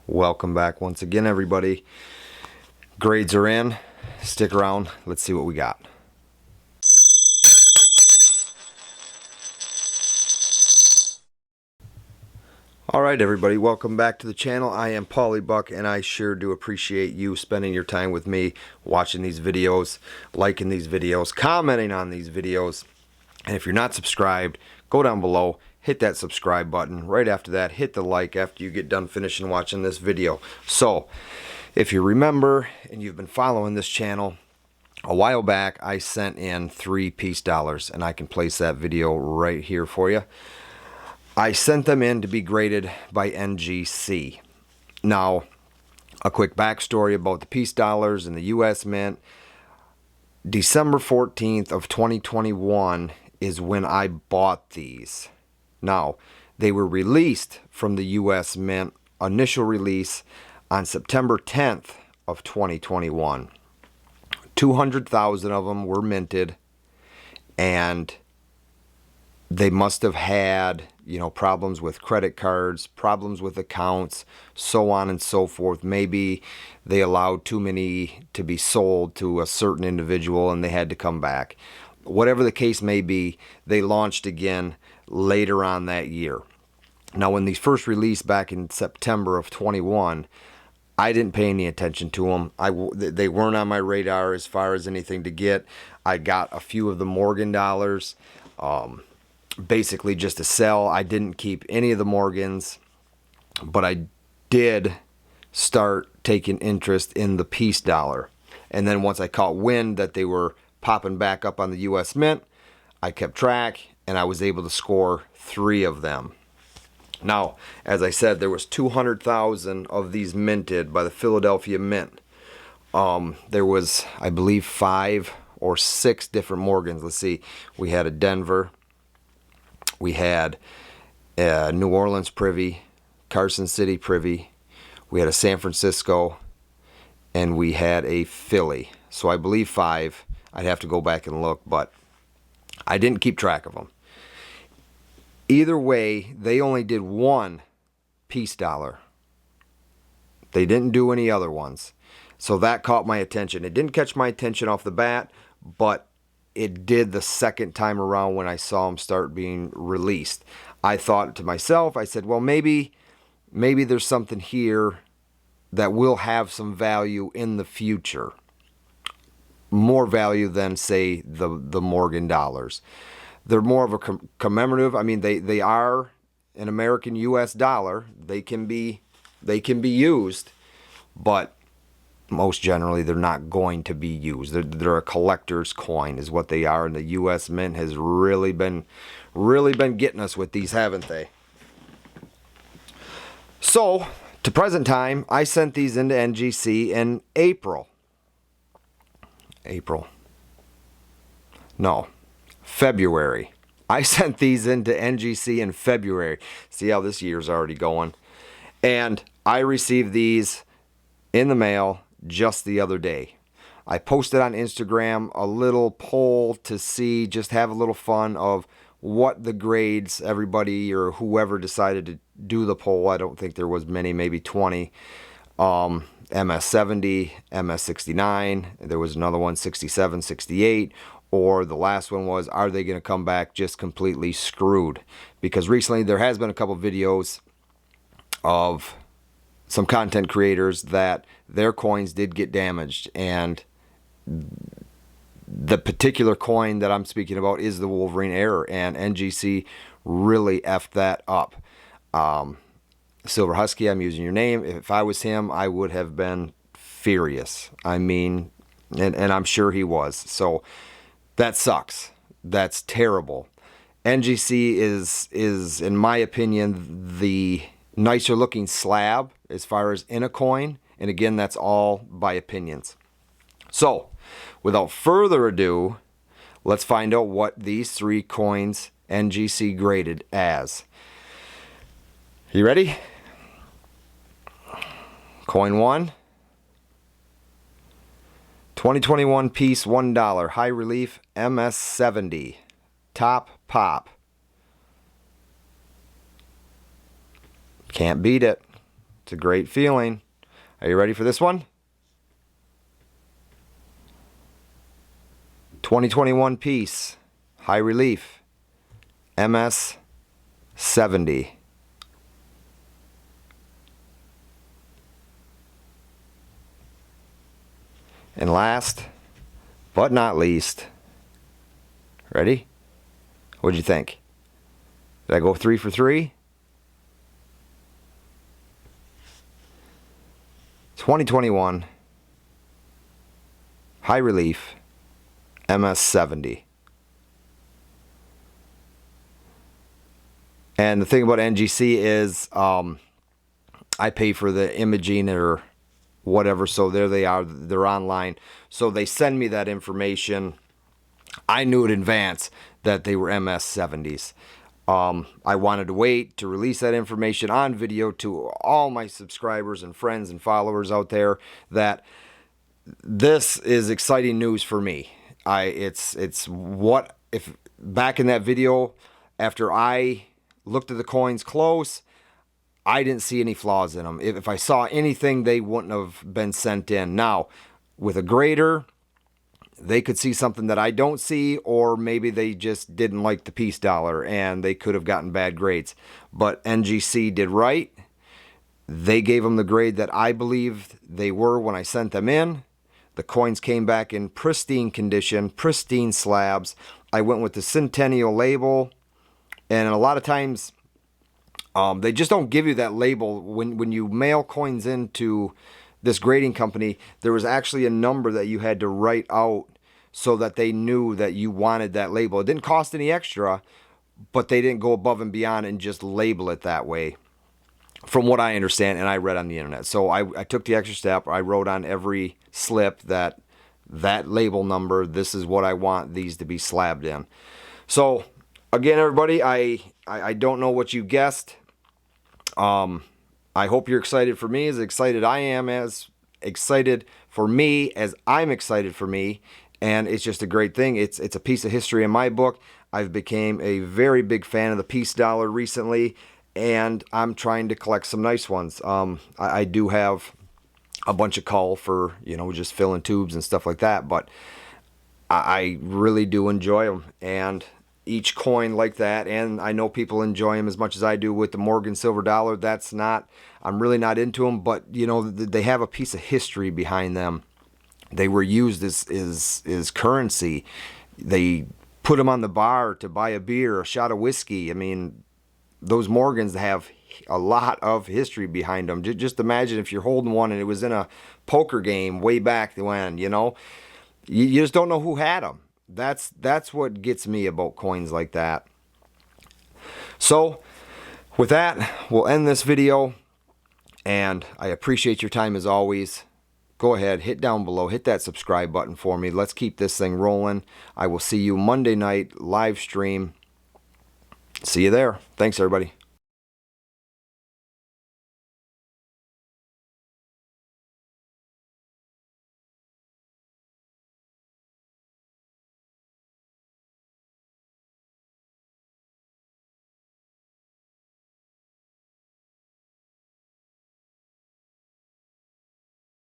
Welcome back once again, everybody. Grades are in. Stick around. Let's see what we got. Alright everybody, welcome back to the channel. I am Paulybuck, and I sure do appreciate you spending your time with me, watching these videos, liking these videos, commenting on these videos. And if you're not subscribed, go down below, hit that subscribe button. Right after that, hit the like after you get done finishing watching this video. So, if you remember, and you've been following this channel, a while back I sent in 3 peace dollars, and I can place that video right here for you. I sent them in to be graded by NGC. Now, a quick backstory about the peace dollars and the US Mint. December 14th of 2021 is when I bought these. Now, they were released from the US Mint, initial release, on September 10th of 2021. 200,000 of them were minted, and they must have had, problems with credit cards, problems with accounts, so on and so forth. Maybe they allowed too many to be sold to a certain individual and they had to come back. Whatever the case may be, they launched again later on that year. Now, when these first released back in September of 21, I didn't pay any attention to them. They weren't on my radar as far as anything to get. I got a few of the Morgan dollars, basically just to sell. I didn't keep any of the Morgans, but I did start taking interest in the peace dollar. And then once I caught wind that they were popping back up on the US Mint, I kept track, and I was able to score 3 of them. Now, as I said, there was 200,000 of these minted by the Philadelphia Mint. There was, I believe, 5 or 6 different Morgans. Let's see. We had a Denver. We had a New Orleans Privy, Carson City Privy. We had a San Francisco, and we had a Philly. So I believe 5. I'd have to go back and look, but I didn't keep track of them. Either way, they only did 1 peace dollar. They didn't do any other ones. So that caught my attention. It didn't catch my attention off the bat, but it did the second time around when I saw them start being released. I thought to myself, I said, well, maybe there's something here that will have some value in the future. More value than, say, the Morgan dollars. They're more of a commemorative. I mean, they are an American US dollar. They can be used, but most generally they're not going to be used. They're a collector's coin is what they are, and the US Mint has really been getting us with these, haven't they? So, to present time, I sent these into NGC in February. I sent these into NGC in February. See how this year's already going. And I received these in the mail just the other day. I posted on Instagram a little poll to see, just have a little fun of what the grades, everybody or whoever decided to do the poll. I don't think there was many, maybe 20. MS 70, MS 69, there was another one, 67, 68, or the last one was, are they going to come back just completely screwed? Because recently there has been a couple videos of some content creators that their coins did get damaged, and the particular coin that I'm speaking about is the Wolverine Error, and NGC really effed that up. Silver Husky, I'm using your name. If I was him, I would have been furious. I mean, and I'm sure he was. So that sucks. That's terrible. NGC is, in my opinion, the nicer looking slab as far as in a coin. And again, that's all by opinions. So, without further ado, let's find out what these 3 coins NGC graded as. You ready? Coin 1. 2021 piece $1. High relief MS 70. Top pop. Can't beat it. It's a great feeling. Are you ready for this one? 2021 piece, high relief, MS 70. And last but not least, ready? What'd you think? Did I go 3 for 3? 2021 high relief MS 70. And the thing about NGC is I pay for the imaging or whatever, so there they are, they're online, so they send me that information. I knew in advance that they were MS 70s. I wanted to wait to release that information on video to all my subscribers and friends and followers out there that this is exciting news for me. It's what if back in that video after I looked at the coins close, I didn't see any flaws in them. If I saw anything, they wouldn't have been sent in. Now, with a grader, they could see something that I don't see, or maybe they just didn't like the piece dollar and they could have gotten bad grades. But NGC did right. They gave them the grade that I believed they were when I sent them in. The coins came back in pristine condition, pristine slabs. I went with the Centennial label, and a lot of times they just don't give you that label. When you mail coins into this grading company, there was actually a number that you had to write out so that they knew that you wanted that label. It didn't cost any extra, but they didn't go above and beyond and just label it that way, from what I understand and I read on the internet. So I took the extra step. I wrote on every slip that label number, this is what I want these to be slabbed in. So again, everybody, I don't know what you guessed. I hope you're excited for me as excited I am, as excited for me as I'm excited for me. And it's just a great thing. It's a piece of history in my book. I've became a very big fan of the piece dollar recently, and I'm trying to collect some nice ones. I do have a bunch of cull for, just filling tubes and stuff like that, but I really do enjoy them. And each coin like that, and I know people enjoy them as much as I do with the Morgan silver dollar. I'm really not into them, but they have a piece of history behind them. They were used as currency. They put them on the bar to buy a beer, a shot of whiskey. I mean, those Morgans have a lot of history behind them. Just imagine if you're holding one and it was in a poker game way back when, you just don't know who had them. That's what gets me about coins like that. So with that, we'll end this video, and I appreciate your time as always. Go ahead, hit down below, hit that subscribe button for me. Let's keep this thing rolling. I will see you Monday night live stream. See you there. Thanks, everybody.